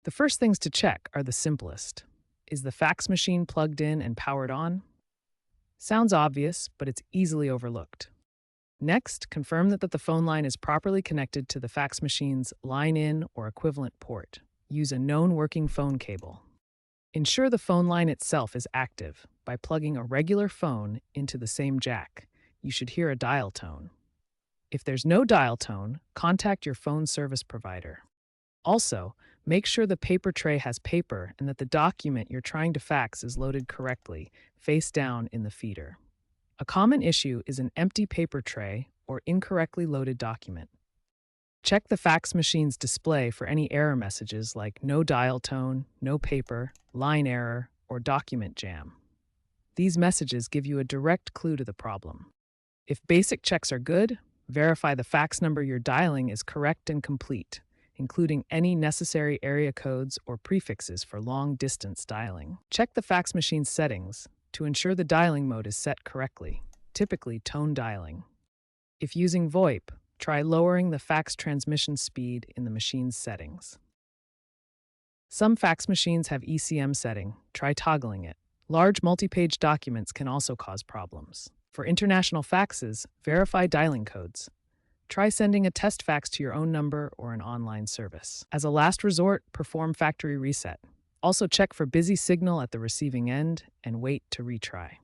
The first things to check are the simplest. Is the fax machine plugged in and powered on? Sounds obvious, but it's easily overlooked. Next, confirm that the phone line is properly connected to the fax machine's line in or equivalent port. Use a known working phone cable. Ensure the phone line itself is active by plugging a regular phone into the same jack. You should hear a dial tone. If there's no dial tone, contact your phone service provider. Also, make sure the paper tray has paper and that the document you're trying to fax is loaded correctly, face down in the feeder. A common issue is an empty paper tray or incorrectly loaded document. Check the fax machine's display for any error messages like no dial tone, no paper, line error, or document jam. These messages give you a direct clue to the problem. If basic checks are good, verify the fax number you're dialing is correct and complete, including any necessary area codes or prefixes for long-distance dialing. Check the fax machine's settings to ensure the dialing mode is set correctly, typically tone dialing. If using VoIP, try lowering the fax transmission speed in the machine's settings. Some fax machines have ECM setting. Try toggling it. Large multi-page documents can also cause problems. For international faxes, verify dialing codes. Try sending a test fax to your own number or an online service. As a last resort, perform factory reset. Also check for busy signal at the receiving end and wait to retry.